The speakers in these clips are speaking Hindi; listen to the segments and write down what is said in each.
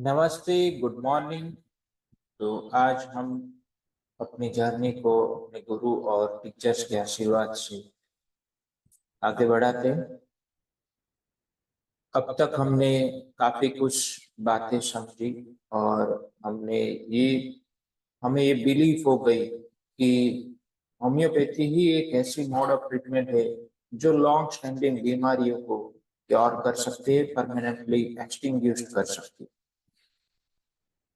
नमस्ते, गुड मॉर्निंग। तो आज हम अपनी जर्नी को अपने गुरु और टीचर्स के आशीर्वाद से आगे बढ़ाते हैं। अब तक हमने काफी कुछ बातें समझी और ये हमें ये बिलीफ हो गई कि होम्योपैथी ही एक ऐसी मोड ऑफ ट्रीटमेंट है जो लॉन्ग स्टैंडिंग बीमारियों को क्योर कर सकते हैं, परमानेंटली एक्सटिंग्विश कर सकती है।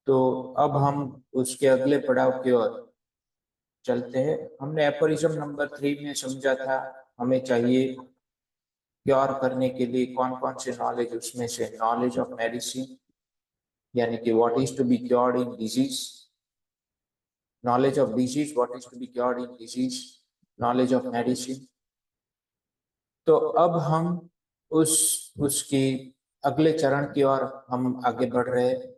तो अब हम उसके अगले पड़ाव की ओर चलते हैं। हमने एफोरिज्म नंबर 3 में समझा था हमें चाहिए क्योर करने के लिए कौन कौन से नॉलेज, उसमें से नॉलेज ऑफ मेडिसिन यानी कि what is to be cured in disease, knowledge of disease, what is to be cured in disease, knowledge of medicine. तो अब हम उसकी अगले चरण की ओर हम आगे बढ़ रहे हैं।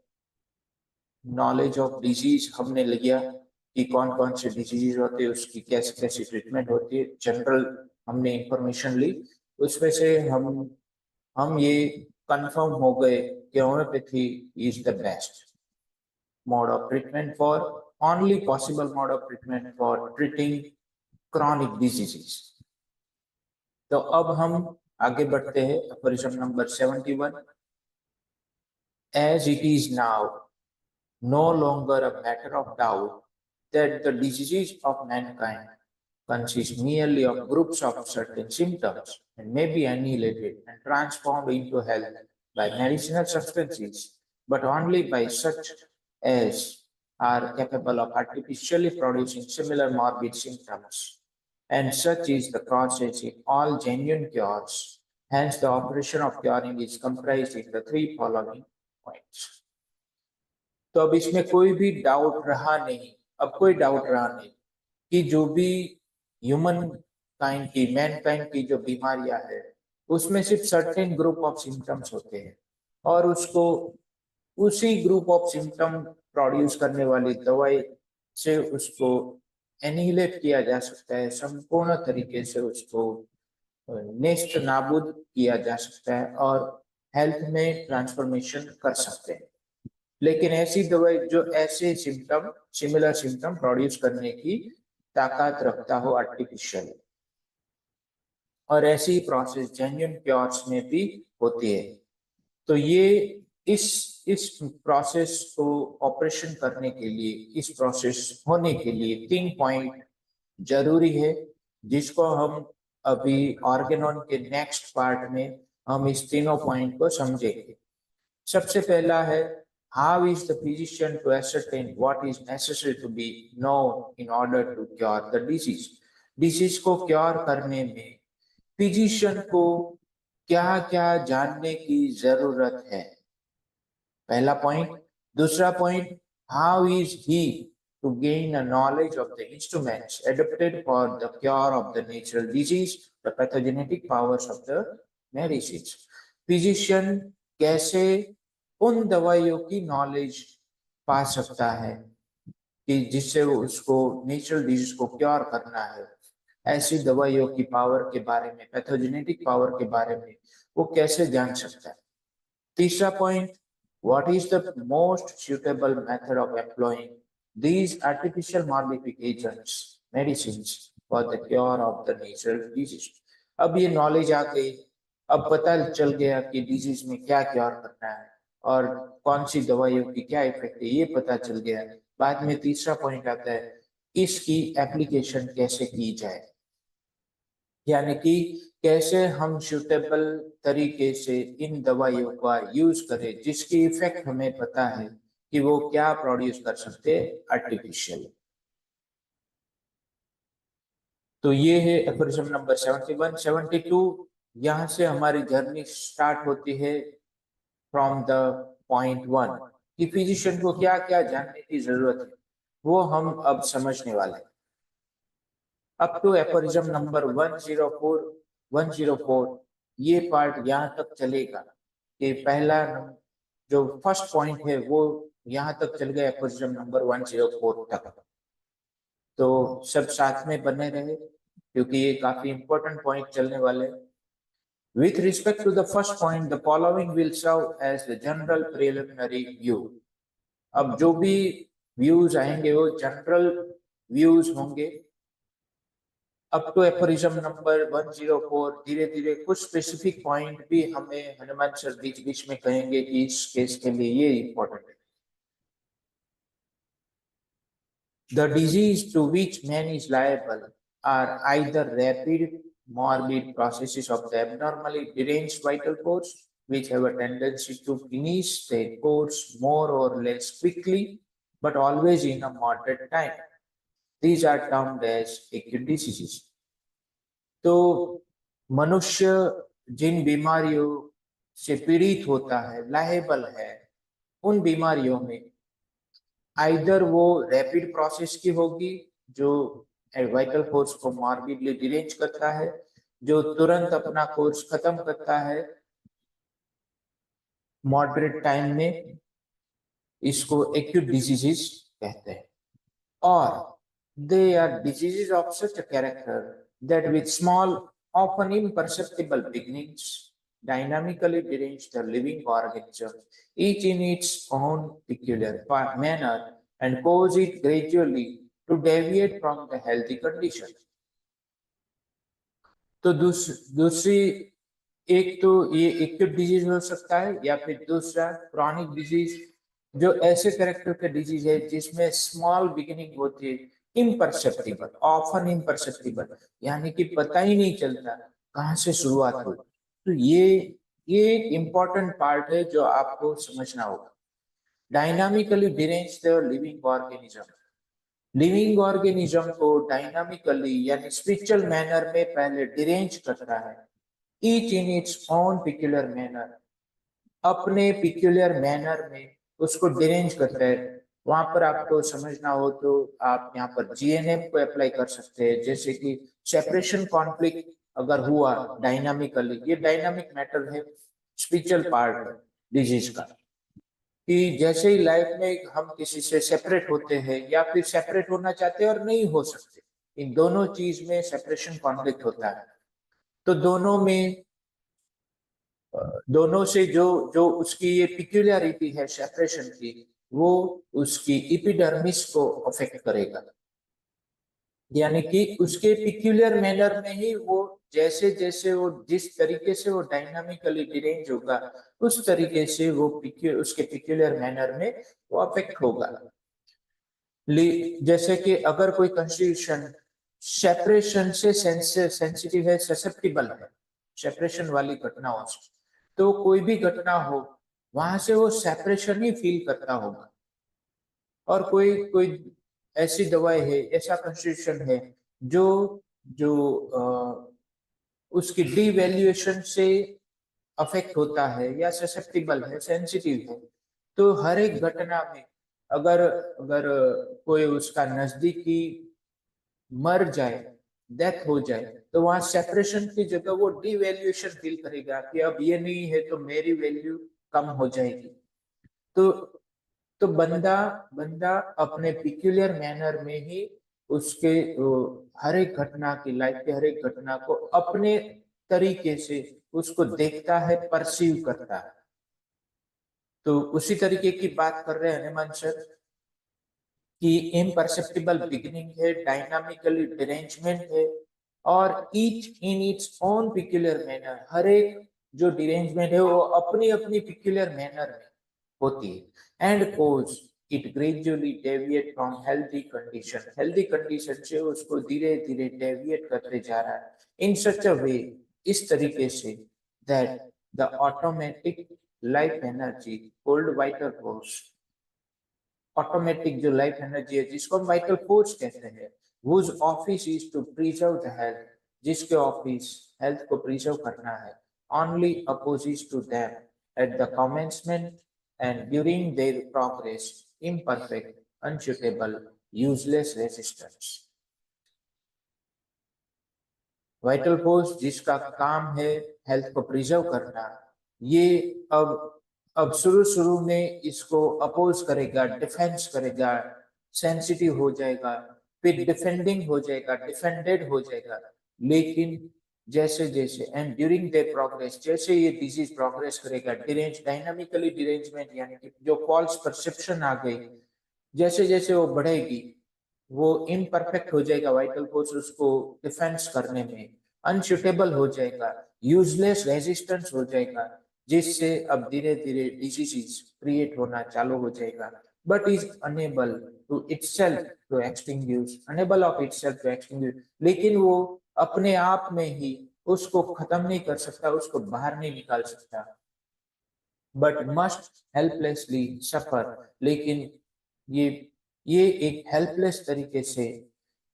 नॉलेज ऑफ डिजीज हमने लिया कि कौन कौन से डिजीज होते हैं, उसकी कैसे कैसी ट्रीटमेंट होती है, जनरल हमने इंफॉर्मेशन ली। उसमें से हम ये कंफर्म हो गए कि homeopathy is the best mode of treatment for only possible mode of treatment for treating chronic diseases. तो अब हम आगे बढ़ते हैं aphorism number 71। As it is now no longer a matter of doubt that the diseases of mankind consist merely of groups of certain symptoms and may be annihilated and transformed into health by medicinal substances, but only by such as are capable of artificially producing similar morbid symptoms. And such is the process in all genuine cures. Hence, the operation of curing is comprised in the three following points. तो अब इसमें कोई भी डाउट रहा नहीं, अब कोई डाउट रहा नहीं कि जो भी ह्यूमन काइंड की, मैन काइंड की जो बीमारियां है उसमें सिर्फ सर्टेन ग्रुप ऑफ सिम्टम्स होते हैं और उसको उसी ग्रुप ऑफ सिम्टम प्रोड्यूस करने वाली दवाई से उसको एनिहिलेट किया जा सकता है, संपूर्ण तरीके से उसको नेस्त नाबूद किया जा सकता है और हेल्थ में ट्रांसफॉर्मेशन कर सकते हैं। लेकिन ऐसी दवाई जो ऐसे सिम्टम, सिमिलर सिम्टम प्रोड्यूस करने की ताकत रखता हो आर्टिफिशियल, और ऐसी प्रोसेस जेन्युइन क्योर्स में भी होती है। तो ये इस प्रोसेस को ऑपरेशन करने के लिए, इस प्रोसेस होने के लिए 3 पॉइंट जरूरी है, जिसको हम अभी ऑर्गेनोन के नेक्स्ट पार्ट में हम इस तीनों पॉइंट को समझेंगे। सबसे पहला है how is the physician to ascertain what is necessary to be known in order to cure the disease? Disease को क्योर करने में फिजिशियन को क्या क्या जानने की जरूरत है, पहला पॉइंट। दूसरा point, how is he to gain a knowledge of the instruments adapted for the cure of the natural disease, the pathogenetic powers of the medicines. Physician कैसे उन दवाइयों की नॉलेज पा सकता है कि जिससे उसको नेचुरल डिजीज को क्योर करना है, ऐसी दवाइयों की पावर के बारे में, पैथोजेनेटिक पावर के बारे में वो कैसे जान सकता है। तीसरा point, what is the most suitable method of employing these artificial morbific agents, medicines for the cure of the natural disease? अब ये नॉलेज आ गई, अब पता चल गया कि डिजीज में क्या क्योर करना है और कौन सी दवाइयों की क्या इफेक्ट है, ये पता चल गया। बाद में तीसरा पॉइंट आता है इसकी एप्लीकेशन कैसे की जाए, यानी कि कैसे हम सूटेबल तरीके से इन दवाइयों का यूज करें जिसकी इफेक्ट हमें पता है कि वो क्या प्रोड्यूस कर सकते हैं आर्टिफिशियल। तो ये है एफोरिज्म नंबर 71। 72, यहाँ से हमारी जर्नी स्टार्ट होती है फ्रॉम द पॉइंट 1 कि फिजिशियन को क्या क्या जानने की जरूरत है, वो हम अब समझने वाले हैं। अप टू एफोरिज्म नंबर 104 ये पार्ट यहाँ तक चलेगा कि पहला जो फर्स्ट पॉइंट है वो यहाँ तक चल गया एफोरिज्म नंबर 104 तक। तो सब साथ में बने रहे क्योंकि ये काफी इंपॉर्टेंट पॉइंट चलने वाले हैं। With respect to the first point, the following will serve as the general preliminary view. अब जो भी व्यूज आएंगे वो जनरल व्यूज होंगे अप टू एफोरिज्म नंबर 104। धीरे धीरे कुछ स्पेसिफिक पॉइंट भी हमें हनुमान सर बीच बीच में कहेंगे कि इस केस के लिए ये इंपॉर्टेंट है। The disease to which man is liable are either rapid morbid processes of the abnormally deranged vital force, which have a tendency to finish their course more or less quickly, but always in a moderate time. These are termed as acute diseases. तो मनुष्य जिन बीमारियों से पीड़ित होता है, लायबल है, उन बीमारियों में आइदर वो रैपिड प्रोसेस की होगी जो वाइटल फोर्स को मॉर्बिडली डिरेंज करता है, जो तुरंत अपना कोर्स खत्म करता है मॉडरेट टाइम में, इसको एक्यूट डिजीजेस कहते हैं। और they are diseases of such a character that with small, often imperceptible beginnings, dynamically derange the living organism, each in its own peculiar manner, and cause it gradually to deviate from the healthy condition. तो दूसरी एक तो ये एक्यूट डिजीज हो सकता है, या फिर दूसरा क्रॉनिक डिजीज, जो ऐसे कैरेक्टर का डिजीज है जिसमें स्मॉल बिगिनिंग होती है, इम्परसेप्टिबल, ऑफन इम्परसेप्टिबल, यानी कि पता ही नहीं चलता कहाँ से शुरुआत हुई। तो ये एक इम्पोर्टेंट पार्ट है जो आपको समझना होगा। Dynamically derange the living organism, living organism को डायनामिकली यानी स्पिरिचुअल मैनर में पहले डिरेंज करता है, each in its own peculiar manner, अपने पिक्यूलर मैनर में उसको डिरेंज करता है। वहां पर आपको समझना हो तो आप यहाँ पर जीएनएम को अप्लाई कर सकते हैं, जैसे कि सेपरेशन कॉन्फ्लिक्ट अगर हुआ डायनामिकली, ये डायनामिक मैटर है, स्पिरिचुअल पार्ट डिजीज का, कि जैसे ही लाइफ में हम किसी से सेपरेट होते हैं या फिर सेपरेट होना चाहते हैं और नहीं हो सकते, इन दोनों चीज में सेपरेशन कॉन्फ्लिक्ट होता है। तो दोनों से जो जो उसकी ये पिक्यूलियरिटी है सेपरेशन की, वो उसकी एपिडर्मिस को अफेक्ट करेगा, यानी कि उसके पिक्यूलियर मैनर में ही वो जैसे जैसे वो जिस तरीके से वो डायनामिकली डिरेंज होगा, उस तरीके से वो उसके पिक्यूलियर मैनर में वो अफेक्ट होगा। जैसे कि अगर कोई कॉन्स्टिट्यूशन सेपरेशन से सेंसिटिव है, ससेप्टिबल है सेपरेशन वाली घटनाओं से, तो कोई भी घटना हो वहां से वो सेपरेशन ही फील करता होगा। और कोई कोई ऐसी दवाई है, ऐसा कॉन्स्टिट्यूशन है जो जो उसकी डिवैल्यूएशन से अफेक्ट होता है या ससेप्टिबल है, सेंसिटिव है, तो हर एक घटना में अगर अगर कोई उसका नजदीकी मर जाए, डेथ हो जाए, तो वहां सेपरेशन की जगह वो डिवैल्यूएशन फील करेगा कि अब ये नहीं है तो मेरी वैल्यू कम हो जाएगी। तो बंदा अपने पिक्यूलियर मैनर में ही उसके हर एक घटना की, लाइफ के हर एक घटना को अपने तरीके से उसको देखता है, परसीव करता है। तो उसी तरीके की बात कर रहे हैं हनुमान सर कि इम्परसेप्टिबल बिगिनिंग है, डायनामिकली डिरेंजमेंट है, और each in its own peculiar manner, हर एक जो डिरेंजमेंट है वो अपनी अपनी पिक्यूलियर मैनर में होती है, and cause it gradually deviate from healthy condition, healthy condition से उसको धीरे धीरे डेविएट करते जा रहा है, इन सच अ वे, इस तरीके से, that the automatic life energy cold vital force, automatic जो लाइफ एनर्जी है जिसको हम वाइटल फोर्स कहते हैं, whose office is to preserve the health, जिसके ऑफिस हेल्थ को प्रिजर्व करना है, only opposes to them at the commencement and during their progress imperfect, unsuitable, useless resistance. Vital force जिसका काम है हेल्थ को प्रिजर्व करना, ये अब शुरू में इसको अपोज करेगा, डिफेंस करेगा, सेंसिटिव हो जाएगा, फिर डिफेंडिंग हो जाएगा, डिफेंडेड हो जाएगा, लेकिन जैसे जैसे एंड ड्यूरिंग देयर प्रोग्रेस, जैसे ये डिजीज प्रोग्रेस करेगा, डिरेंज डायनामिकली डिरेंजमेंट यानी कि जो फॉल्स परसेप्शन आ गई, जैसे जैसे वो बढ़ेगी वो इम्परफेक्ट हो जाएगा, वाइटल फोर्स उसको डिफेंस करने में अनसुटेबल हो जाएगा, यूजलेस रेजिस्टेंस हो जाएगा, जिससे अब धीरे धीरे डिजीज क्रिएट होना चालू हो जाएगा, but is unable to itself to extinguish, unable of itself to extinguish, लेकिन वो अपने आप में ही उसको खत्म नहीं कर सकता, उसको बाहर नहीं निकाल सकता, बट मस्ट हेल्पलेसली सफर, लेकिन ये ये एक हेल्पलेस तरीके से,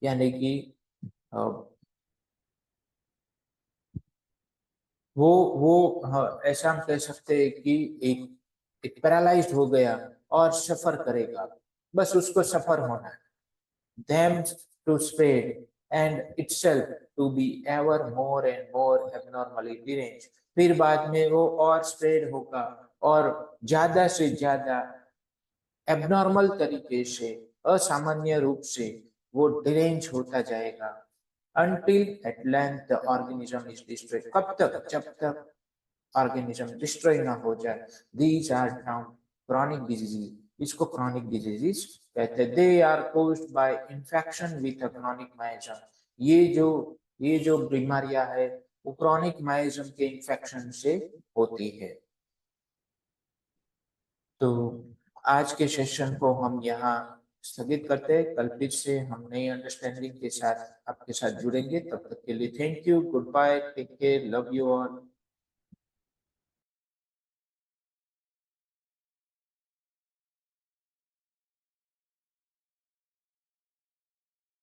यानी कि वो ऐसा हम कह सकते हैं कि एक पैरालाइज्ड हो गया और सफर करेगा, बस उसको सफर होना है, them to spread and itself to be ever more and more abnormally deranged, फिर बाद में वो और स्प्रेड होगा और ज्यादा से ज्यादा एबनॉर्मल तरीके से, असामान्य रूप से वो डिरेंज होता जाएगा, until at length the organism is destroyed, कब तक, जब तक ऑर्गेनिज्म डिस्ट्रॉय ना हो जाए। These are now chronic diseases, इसको क्रॉनिक डिजीजेस कहते हैं। They are caused by infection with chronic miasm, ये जो बीमारियां है वो क्रॉनिक माइजम के इन्फेक्शन से होती है। तो आज के सेशन को हम यहाँ स्थगित करते हैं, कल फिर से हम नई अंडरस्टैंडिंग के साथ आपके साथ जुड़ेंगे, तब तक के लिए thank you, good bye, take care, love you all.